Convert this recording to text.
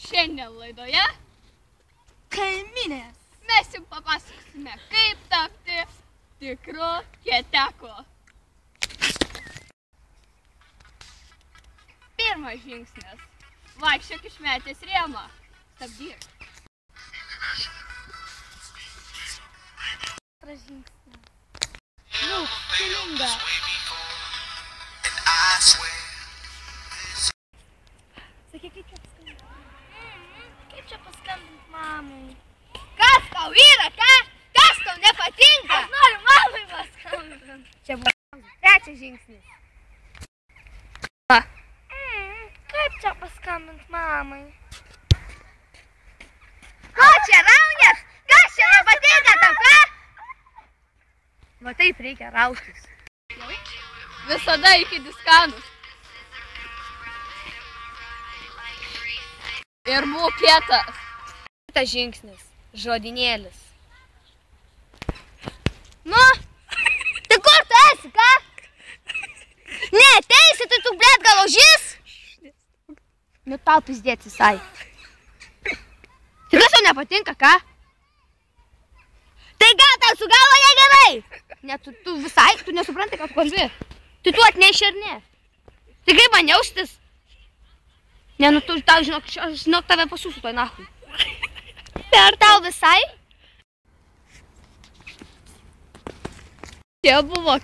Šiandien laidoje Kaimynės. mes jums papasakosime, kaip tapti tikru kieteku. Pirmas žingsnis. Vaikščiok išmetęs rėmą. Stabdyk. Antras žingsnis. Stilinga. Sakyk, kaip čia paskambint? Kaip čia paskambint mamai? Kas tau yra, ką? Kas tau nepatinka? Aš noriu mamai paskambint. Čia buvo trečias žingsnis. Kaip čia paskambint mamai? Ko čia raunės? Kas čia nepatinka tau, ką? Va taip reikia rautis. Visada iki diskanus. Ir būk kietas. Kitas žingsnis. Žodinėlis. Nu, tai kur tu esi, ką? Ne, teisi, tai tu, blėt, gal ožys? Nu, tau pizdėt visai. Tai kas tau nepatinka, ką? Tai gal tau su galva negerai? Ne, tu visai, tu nesupranti, ką tu kalbi. Tai tu atneši ar ne? Tai kaip man jaustis? Ne, nu tu, tau, žinok, tave pasiūsiu toj nachui. Tai ar tau visai? Čia buvo